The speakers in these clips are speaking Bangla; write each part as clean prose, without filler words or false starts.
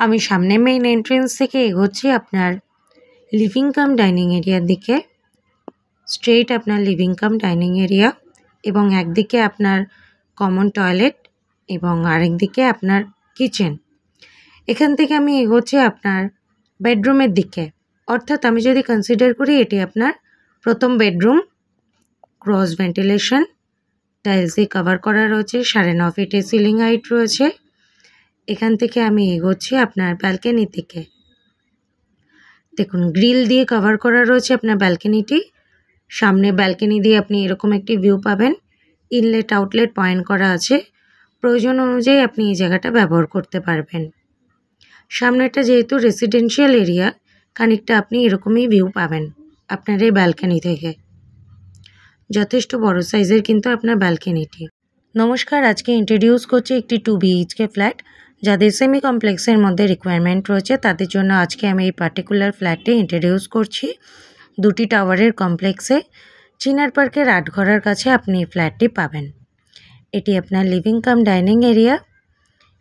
আমি সামনে মেইন এন্ট্রেন্স থেকে এগোচ্ছি আপনার লিভিং কাম ডাইনিং এরিয়ার দিকে। স্ট্রেইট আপনার লিভিং কাম ডাইনিং এরিয়া এবং একদিকে আপনার কমন টয়লেট এবং আরেকদিকে আপনার কিচেন। এখান থেকে আমি এগোচ্ছি আপনার বেডরুমের দিকে, অর্থাৎ আমি যদি কনসিডার করি এটি আপনার প্রথম বেডরুম। ক্রস ভেন্টিলেশন, টাইলস দিয়ে কভার করা রয়েছে, 9.5 ফিটের সিলিং হাইট রয়েছে। এখান থেকে আমি এগোচ্ছি আপনার ব্যালকনির দিকে। দেখুন গ্রিল দিয়ে কভার করা রয়েছে আপনার ব্যালকনিটি। সামনে ব্যালকনি দিয়ে আপনি এরকম একটি ভিউ পাবেন। ইনলেট আউটলেট পয়েন্ট করা আছে, প্রয়োজন অনুযায়ী আপনি এই জায়গাটা ব্যবহার করতে পারবেন। সামনেটা যেহেতু রেসিডেন্সিয়াল এরিয়া, খানিকটা আপনি এরকমই ভিউ পাবেন আপনার এই ব্যালকনি থেকে। যথেষ্ট বড় সাইজের কিন্তু আপনার ব্যালকনিটি। নমস্কার, আজকে ইন্ট্রোডিউস করছি একটি 2 BHK ফ্ল্যাট। যাদের সেমি কমপ্লেক্সের মধ্যে রিকোয়ারমেন্ট রয়েছে তাদের জন্য আজকে আমি এই পার্টিকুলার ফ্ল্যাটটি ইন্ট্রোডিউস করছি। 2টি টাওয়ারের কমপ্লেক্সে চিনার পার্কের আটঘরার কাছে আপনি এই ফ্ল্যাটটি পাবেন। এটি আপনার লিভিং কাম ডাইনিং এরিয়া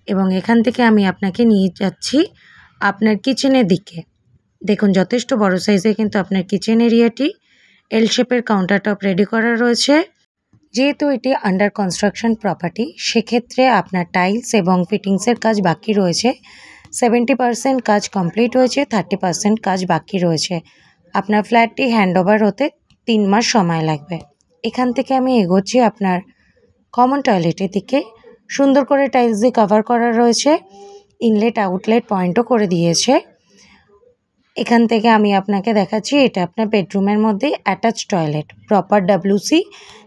এবং এখান থেকে আমি আপনাকে নিয়ে যাচ্ছি আপনার কিচেনের দিকে। দেখুন যথেষ্ট বড় সাইজের কিন্তু আপনার কিচেন এরিয়াটি। এল শেপের কাউন্টার টপ রেডি করা রয়েছে। যেহেতু এটি আন্ডার কনস্ট্রাকশন প্রপার্টি, সেক্ষেত্রে আপনার টাইলস এবং ফিটিংসের কাজ বাকি রয়েছে। 70% কাজ কমপ্লিট হয়েছে, 30% কাজ বাকি রয়েছে। আপনার ফ্ল্যাটটি হ্যান্ডওভার হতে 3 মাস সময় লাগবে। এখান থেকে আমি এগোচ্ছি আপনার কমন টয়লেটের দিকে। সুন্দর করে টাইলস দিয়ে কভার করা রয়েছে, ইনলেট আউটলেট পয়েন্টও করে দিয়েছে। এখান থেকে আমি আপনাকে দেখাচ্ছি এটা আপনার বেডরুমের মধ্যে অ্যাটাচ টয়লেট, প্রপার WC।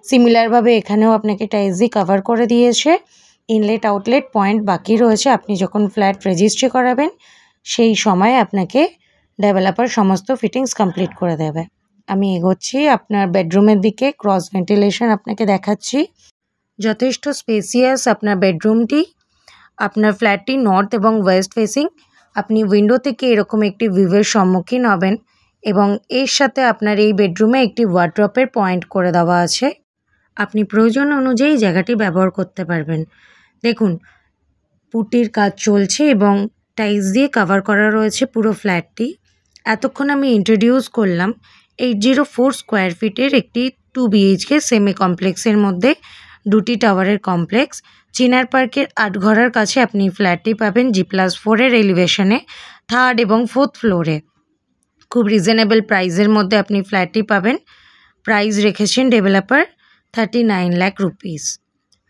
সিমিলারভাবে এখানেও আপনাকে টাইলস দিয়ে কভার করে দিয়েছে। ইনলেট আউটলেট পয়েন্ট বাকি রয়েছে। আপনি যখন ফ্ল্যাট রেজিস্ট্রি করাবেন সেই সময় আপনাকে ডেভেলপার সমস্ত ফিটিংস কমপ্লিট করে দেবে। আমি এগোচ্ছি আপনার বেডরুমের দিকে। ক্রস ভেন্টিলেশন আপনাকে দেখাচ্ছি। যথেষ্ট স্পেসিয়াস আপনার বেডরুমটি। আপনার ফ্ল্যাটটি নর্থ এবং ওয়েস্ট ফেসিং। আপনি উইন্ডো থেকে এরকম একটি ভিউয়ের সম্মুখীন হবেন এবং এর সাথে আপনার এই বেডরুমে একটি ওয়ার্ড্রপের পয়েন্ট করে দেওয়া আছে। আপনি প্রয়োজন অনুযায়ী জায়গাটি ব্যবহার করতে পারবেন। দেখুন পুটির কাজ চলছে এবং টাইলস দিয়ে কভার করা রয়েছে পুরো ফ্ল্যাটটি। এতক্ষণ আমি ইন্ট্রোডিউস করলাম 804 স্কোয়ার ফিটের একটি 2 BHK সেমি কমপ্লেক্সের মধ্যে 2টি টাওয়ারের কমপ্লেক্স। চিনার পার্কের আটঘরার কাছে আপনি ফ্ল্যাটটি পাবেন G+4 এর এলিভেশনে, 3rd এবং 4th ফ্লোরে। খুব রিজনেবল প্রাইসের মধ্যে আপনি ফ্ল্যাটটি পাবেন। প্রাইস রেখেছেন ডেভেলপার 39 লাখ রুপিস।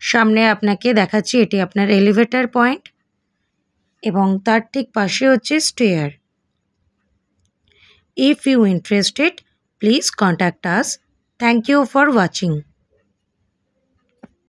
সামনে আপনাকে দেখাচ্ছি এটি আপনার এলিভেটর পয়েন্ট এবং তার ঠিক পাশে হচ্ছে stair. If you interested, please contact us. Thank you for watching.